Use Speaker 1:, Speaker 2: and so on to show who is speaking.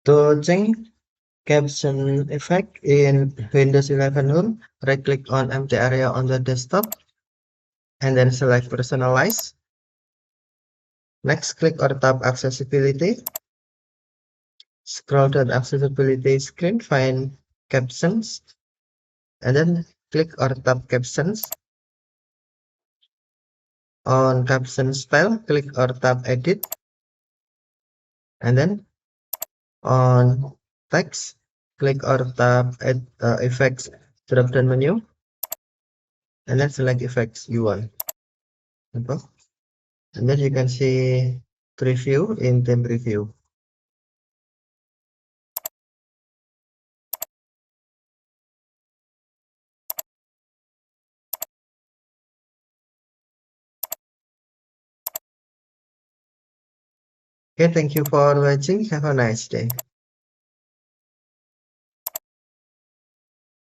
Speaker 1: To change caption effect in Windows 11 Home, right-click on empty area on the desktop and then select Personalize. Next, click or tap Accessibility. Scroll to the Accessibility screen, find Captions, and then click or tap Captions. On Caption Style, click or tap Edit, and then on Text, click or tap Effects drop-down menu, and then select Effects you want. Okay. And then you can see preview in theme preview. Okay, thank you for watching. Have a nice day.